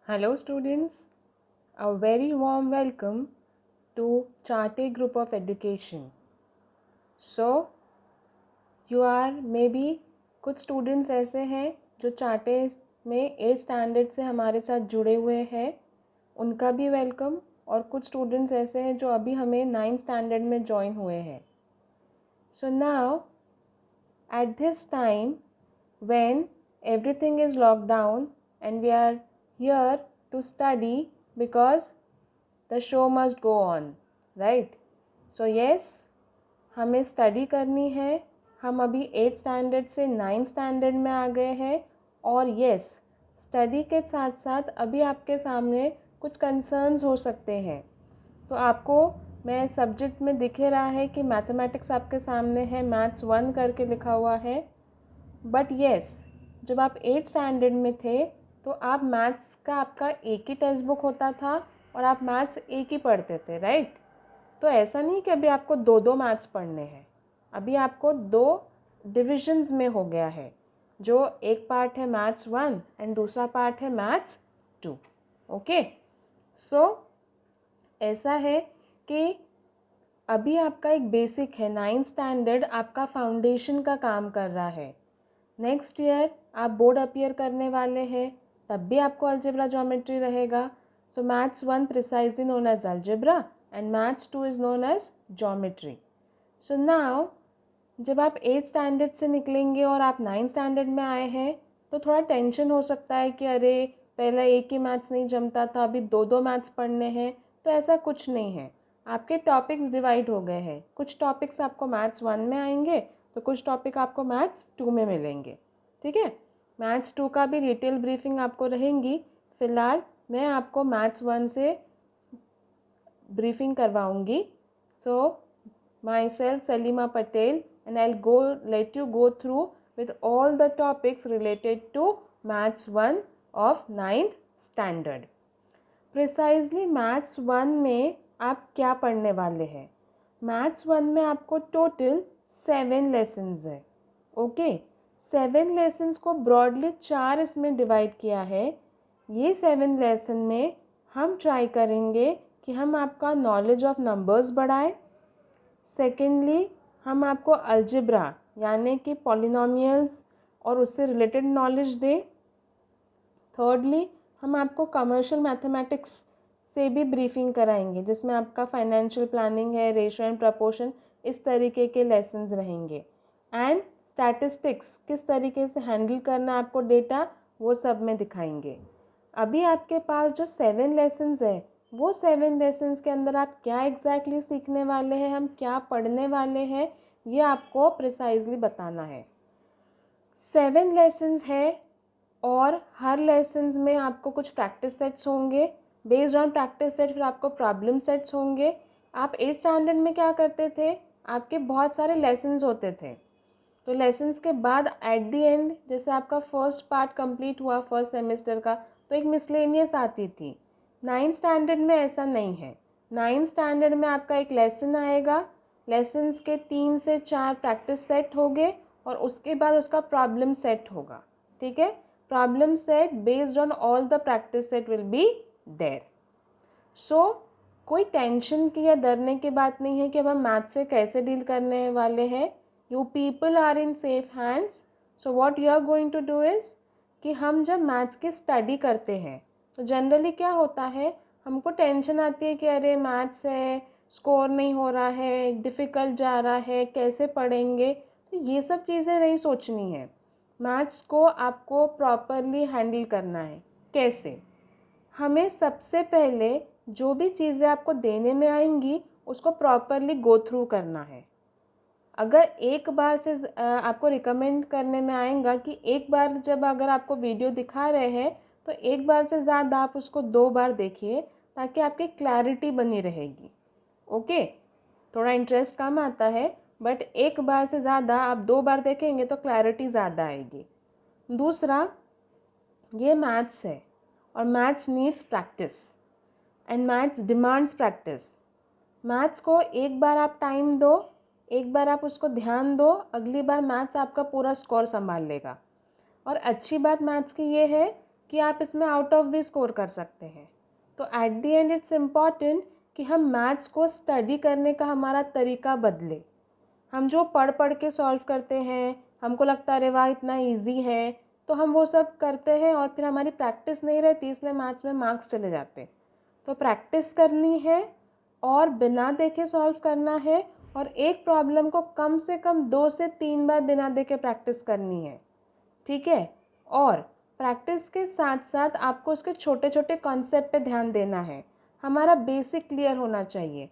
Hello students, a very warm welcome to Charte Group of Education. So, you are maybe कुछ students ऐसे हैं जो चार्टे में 8th standard से हमारे साथ जुड़े हुए हैं, उनका भी वेलकम। और कुछ स्टूडेंट्स ऐसे हैं जो अभी हमें 9th स्टैंडर्ड में ज्वाइन हुए हैं। So now at this time when everything is locked down and we are here to study because the show must go on, right? So yes, हमें स्टडी करनी है। हम अभी 8th स्टैंडर्ड से 9th standard में आ गए हैं और यस, स्टडी के साथ साथ अभी आपके सामने कुछ कंसर्न्स हो सकते हैं। तो आपको मैं सब्जेक्ट में दिख रहा है कि मैथमेटिक्स आपके सामने है, मैथ्स 1 करके लिखा हुआ है। बट यस, जब आप 8th स्टैंडर्ड में थे तो आप मैथ्स का आपका एक ही टेक्स्ट बुक होता था और आप मैथ्स एक ही पढ़ते थे, राइट? तो ऐसा नहीं कि अभी आपको दो दो मैथ्स पढ़ने हैं। अभी आपको दो डिविजन्स में हो गया है, जो एक पार्ट है मैथ्स 1 एंड दूसरा पार्ट है मैथ्स 2। ओके, सो ऐसा है कि अभी आपका एक बेसिक है, 9th स्टैंडर्ड आपका फाउंडेशन का काम कर रहा है। नेक्स्ट ईयर आप बोर्ड अपीयर करने वाले हैं, तब भी आपको अलजेब्रा ज्योमेट्री रहेगा। So maths 1 precisely known as algebra and maths 2 is known as geometry. So now जब आप 8th स्टैंडर्ड से निकलेंगे और आप 9th स्टैंडर्ड में आए हैं तो थोड़ा टेंशन हो सकता है कि अरे पहले एक ही मैथ्स नहीं जमता था, अभी दो दो मैथ्स पढ़ने हैं। तो ऐसा कुछ नहीं है, आपके टॉपिक्स डिवाइड हो गए हैं। कुछ टॉपिक्स आपको मैथ्स 1 में आएंगे तो कुछ टॉपिक आपको मैथ्स 2 में मिलेंगे, ठीक है? मैथ्स 2 का भी डिटेल ब्रीफिंग आपको रहेंगी। फ़िलहाल मैं आपको मैथ्स 1 से briefing करवाऊँगी। So myself Salima Patel, and I'll let you go through with all the topics related to Maths 1 of 9th standard. Precisely Maths 1 में आप क्या पढ़ने वाले हैं? Maths 1 में आपको टोटल 7 लेसन्स है। ओके, 7 लेसन्स को ब्रॉडली 4 इसमें डिवाइड किया है। ये 7 लेसन में हम ट्राई करेंगे कि हम आपका नॉलेज ऑफ नंबर्स बढ़ाएं। सेकेंडली, हम आपको अलजेब्रा यानी कि पॉलिनोमियल्स और उससे रिलेटेड नॉलेज दें। थर्डली, हम आपको कमर्शियल मैथमेटिक्स से भी ब्रीफिंग कराएंगे, जिसमें आपका फाइनेंशियल प्लानिंग है, रेशियो एंड प्रपोर्शन, इस तरीके के लेसन्स रहेंगे। एंड स्टैटिस्टिक्स, किस तरीके से हैंडल करना आपको डेटा, वो सब में दिखाएंगे। अभी आपके पास जो 7 लेसन्स है, वो 7 लेसन्स के अंदर आप क्या एग्जैक्टली सीखने वाले हैं, हम क्या पढ़ने वाले हैं, ये आपको प्रिसाइजली बताना है। 7 लेसन्स है और हर लेसन्स में आपको कुछ प्रैक्टिस सेट्स होंगे। बेस्ड ऑन प्रैक्टिस सेट फिर आपको प्रॉब्लम सेट्स होंगे। आप 8th स्टैंडर्ड में क्या करते थे, आपके बहुत सारे लेसन्स होते थे, तो लेसन्स के बाद एट द एंड जैसे आपका फर्स्ट पार्ट कंप्लीट हुआ फर्स्ट सेमेस्टर का, तो एक मिसलेनियस आती थी। 9th स्टैंडर्ड में ऐसा नहीं है। 9th स्टैंडर्ड में आपका एक लेसन आएगा, लेसन्स के 3 से 4 प्रैक्टिस सेट होंगे और उसके बाद उसका प्रॉब्लम सेट होगा, ठीक है? Problem set based on all the practice set will be there. So कोई टेंशन की या डरने की बात नहीं है कि अब हम मैथ से कैसे डील करने वाले हैं। You people are in safe hands. So what you are going to do is कि हम जब मैथ्स की स्टडी करते हैं तो जनरली क्या होता है, हमको टेंशन आती है कि अरे मैथ्स है, स्कोर नहीं हो रहा है, डिफ़िकल्ट जा रहा है, कैसे पढ़ेंगे। तो ये सब चीज़ें नहीं सोचनी है। मैथ्स को आपको प्रॉपरली हैंडल करना है। कैसे? हमें सबसे पहले जो भी चीज़ें आपको देने में आएंगी उसको प्रॉपरली गो थ्रू करना है। अगर एक बार से आपको रिकमेंड करने में आएगा कि एक बार जब अगर आपको वीडियो दिखा रहे हैं तो एक बार से ज़्यादा आप उसको 2 बार देखिए, ताकि आपकी क्लैरिटी बनी रहेगी। ओके, थोड़ा इंटरेस्ट कम आता है, बट एक बार से ज़्यादा आप 2 बार देखेंगे तो क्लैरिटी ज़्यादा आएगी। दूसरा, ये मैथ्स है और maths needs practice and maths demands practice. Maths को एक बार आप टाइम दो, एक बार आप उसको ध्यान दो, अगली बार मैथ्स आपका पूरा स्कोर संभाल लेगा। और अच्छी बात मैथ्स की ये है कि आप इसमें आउट ऑफ भी स्कोर कर सकते हैं। तो at the end it's important कि हम मैथ्स को स्टडी करने का हमारा तरीका बदले। हम जो पढ़ पढ़ के सॉल्व करते हैं, हमको लगता है अरे वाह इतना इजी है, तो हम वो सब करते हैं और फिर हमारी प्रैक्टिस नहीं रहती, इसलिए मैथ्स में मार्क्स चले जाते। तो प्रैक्टिस करनी है और बिना देखे सॉल्व करना है, और एक प्रॉब्लम को कम से कम 2 से 3 बार बिना देखे प्रैक्टिस करनी है, ठीक है। और प्रैक्टिस के साथ साथ आपको उसके छोटे छोटे कॉन्सेप्ट पे ध्यान देना है। हमारा बेसिक क्लियर होना चाहिए।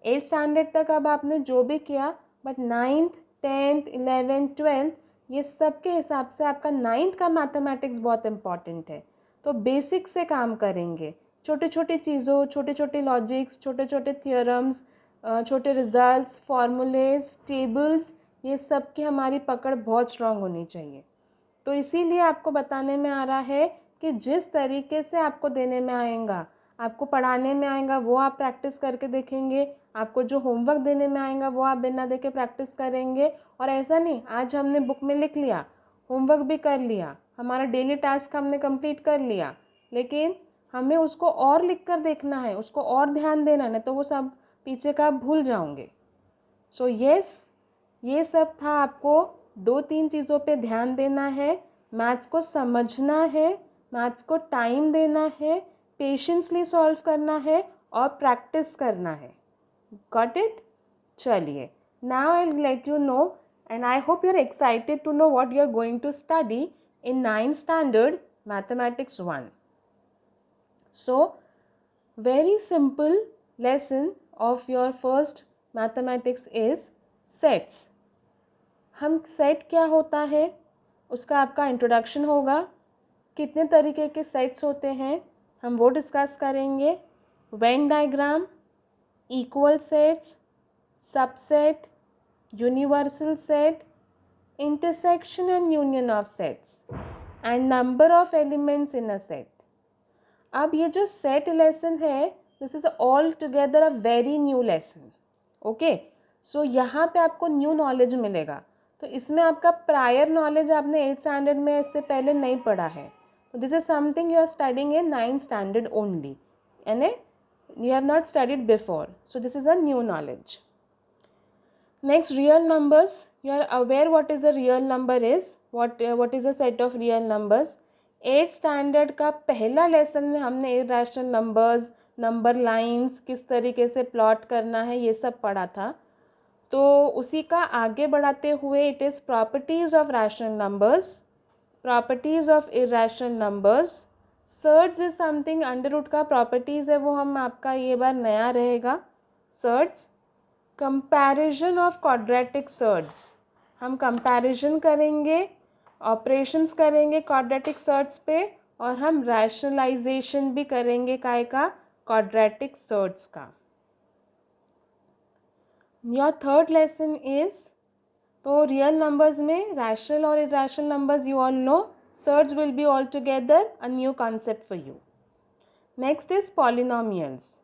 8th स्टैंडर्ड तक अब आपने जो भी किया, but 9th 10th 11th 12th ये सब के हिसाब से आपका 9th का मैथमेटिक्स बहुत इम्पॉर्टेंट है। तो बेसिक से काम करेंगे, छोटी छोटी चीज़ों, छोटे छोटे लॉजिक्स, छोटे छोटे थियोरम्स, छोटे रिजल्ट्स, फार्मूलेज, टेबल्स, ये सब की हमारी पकड़ बहुत स्ट्रांग होनी चाहिए। तो इसीलिए आपको बताने में आ रहा है कि जिस तरीके से आपको देने में आएगा, आपको पढ़ाने में आएगा, वो आप प्रैक्टिस करके देखेंगे। आपको जो होमवर्क देने में आएगा वो आप बिना देखे प्रैक्टिस करेंगे। और ऐसा नहीं आज हमने बुक में लिख लिया, होमवर्क भी कर लिया, हमारा डेली टास्क हमने कंप्लीट कर लिया, लेकिन हमें उसको और लिख कर देखना है, उसको और ध्यान देना है, तो वो सब पीछे का आप भूल जाओगे। सो यस, ये सब था। आपको 2-3 चीज़ों पे ध्यान देना है, मैथ्स को समझना है, मैथ्स को टाइम देना है, पेशेंसली सॉल्व करना है और प्रैक्टिस करना है। Got it? चलिए, now I will let you know and I hope you are excited to know what you are going to study in 9th standard mathematics 1. So very simple lesson of your first mathematics is sets. हम set क्या होता है उसका आपका introduction होगा, कितने तरीके के सेट्स होते हैं हम वो डिस्कस करेंगे, Venn diagram, equal sets, subset, universal set, intersection and union of sets and number of elements in a set. अब ये जो सेट लेसन है, this is all together a very new lesson. Okay, so यहाँ पे आपको new knowledge मिलेगा। तो इसमें आपका प्रायर नॉलेज आपने 8th स्टैंडर्ड में इससे पहले नहीं पढ़ा है। तो this is something you are studying in 9th standard only, यानी you have not studied before, so this is a new knowledge. Next, real numbers. You are aware what is a real number is, what is a set of real numbers. 8th standard का पहला lesson में हमने irrational numbers, number lines, किस तरीके से plot करना है, ये सब पढ़ा था। तो उसी का आगे बढ़ाते हुए it is properties of rational numbers, properties of irrational numbers. Surds is something, under root का प्रॉपर्टीज़ है वो हम आपका ये बार नया रहेगा, surds. Comparison of quadratic surds, हम कंपैरिजन करेंगे, ऑपरेशंस करेंगे क्वाड्रेटिक सर्ट्स पे, और हम रैशनलाइजेशन भी करेंगे काय का, क्वाड्रेटिक सर्ट्स का। योर थर्ड लेसन इज, तो रियल नंबर्स में रैशनल और irrational numbers you all know, surds will be all together a new concept for you. Next is polynomials.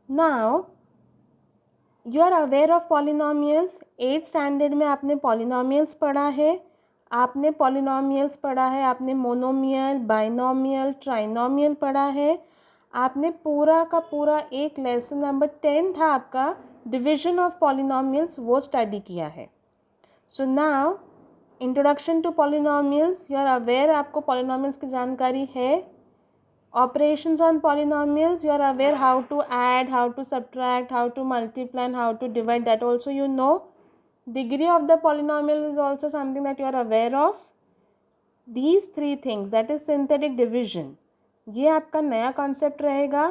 Now you are aware of polynomials. 8th standard में आपने polynomials पढ़ा है, आपने polynomials पढ़ा है, आपने मोनोमियल, बाइनोमियल, ट्राइनोमियल पढ़ा है, आपने पूरा का पूरा एक लेसन नंबर 10 था आपका डिवीजन ऑफ पॉलिनोमियल्स, वो स्टडी किया है। So now introduction to polynomials, you are aware, आपको पॉलिनोमियल्स की जानकारी है। Operations on polynomials, you are aware how to add, how to subtract, how to multiply and how to divide, that also you know. Degree of the polynomial is also something that you are aware of. These three things, that is synthetic division, ये आपका नया concept रहेगा।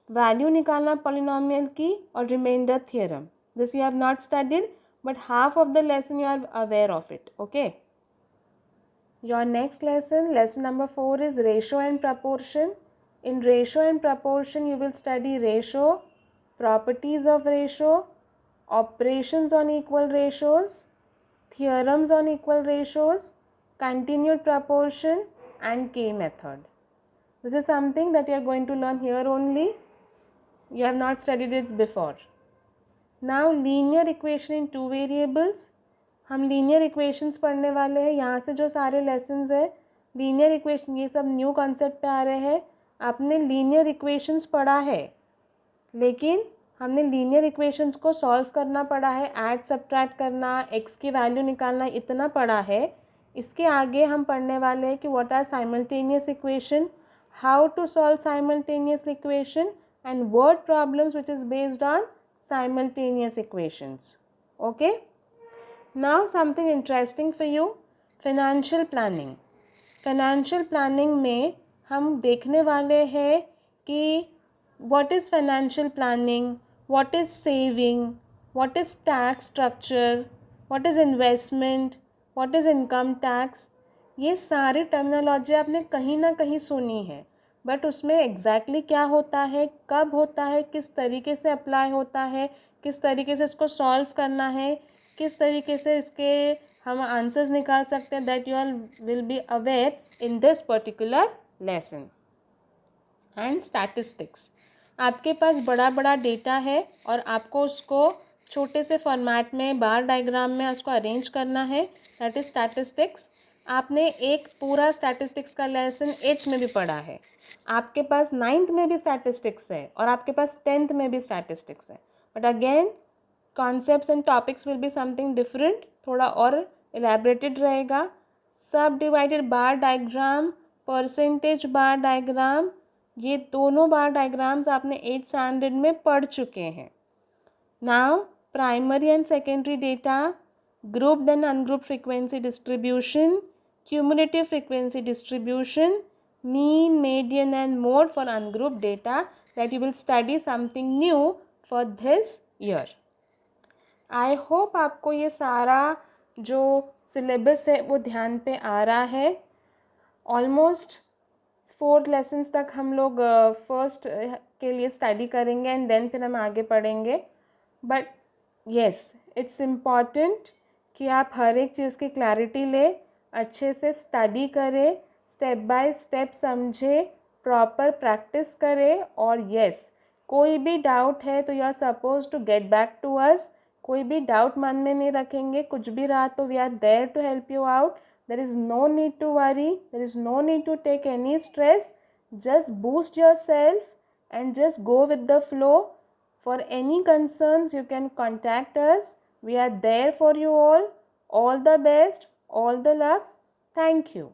Value निकालना polynomial की और remainder theorem, this you have not studied but half of the lesson you are aware of it. Okay, your next lesson, lesson number 4 is ratio and proportion. In ratio and proportion you will study ratio, properties of ratio, operations on equal ratios, theorems on equal ratios, continued proportion and K method. This is something that you are going to learn here only. You have not studied it before. Now linear equation in two variables, हम linear equations पढ़ने वाले हैं। यहाँ से जो सारे lessons है linear equation, ये सब न्यू कॉन्सेप्ट पे आ रहे हैं। आपने लीनियर इक्वेशंस पढ़ा है, लेकिन हमने लीनियर इक्वेशंस को सॉल्व करना पड़ा है, ऐड सब्ट्रैक्ट करना, एक्स की वैल्यू निकालना, इतना पड़ा है। इसके आगे हम पढ़ने वाले हैं कि what are simultaneous equation, how to solve simultaneous equation and word problems which is based on simultaneous equations. Okay, now something interesting for you, financial planning. Financial planning में हम देखने वाले हैं कि what is financial planning, what is saving, what is tax structure, what is investment, what is income tax। ये सारी terminology आपने कहीं ना कहीं सुनी है, बट उसमें एग्जैक्टली क्या होता है, कब होता है, किस तरीके से अप्लाई होता है, किस तरीके से इसको सॉल्व करना है, किस तरीके से इसके हम आंसर्स निकाल सकते हैं, that you all will be aware in this particular lesson. And statistics, आपके पास बड़ा बड़ा डेटा है और आपको उसको छोटे से फॉर्मेट में बार डायग्राम में उसको अरेंज करना है, दैट इज स्टैटिस्टिक्स। आपने एक पूरा स्टैटिस्टिक्स का लेसन 8th में भी पढ़ा है, आपके पास 9th में भी स्टैटिस्टिक्स है और आपके पास 10th में भी स्टैटिस्टिक्स है, but again concepts and topics will be something different, थोड़ा और एलैबोरेटेड रहेगा। सब डिवाइडेड बार डायग्राम, परसेंटेज बार डायग्राम, ये दोनों बार डायग्राम्स आपने 8th स्टैंडर्ड में पढ़ चुके हैं। Now primary and secondary data, grouped and ungrouped frequency distribution, cumulative frequency distribution, mean, median and mode for ungrouped data, that you will study something new for this year. I hope आपको ये सारा जो syllabus है वो ध्यान पे आ रहा है। ऑलमोस्ट 4 लेसन्स तक हम लोग फर्स्ट के लिए स्टडी करेंगे एंड देन फिर हम आगे पढ़ेंगे, बट येस इट्स इम्पॉर्टेंट कि आप हर एक चीज़ की क्लैरिटी ले, अच्छे से स्टडी करें, स्टेप बाय स्टेप समझे, प्रॉपर प्रैक्टिस करें। और येस, कोई भी डाउट है तो you are suppose to get back to us, कोई भी डाउट मन में नहीं रखेंगे, कुछ भी रहा तो we are there to help you out. There is no need to worry, there is no need to take any stress, just boost yourself and just go with the flow. For any concerns you can contact us, we are there for you all the best, all the lucks, thank you.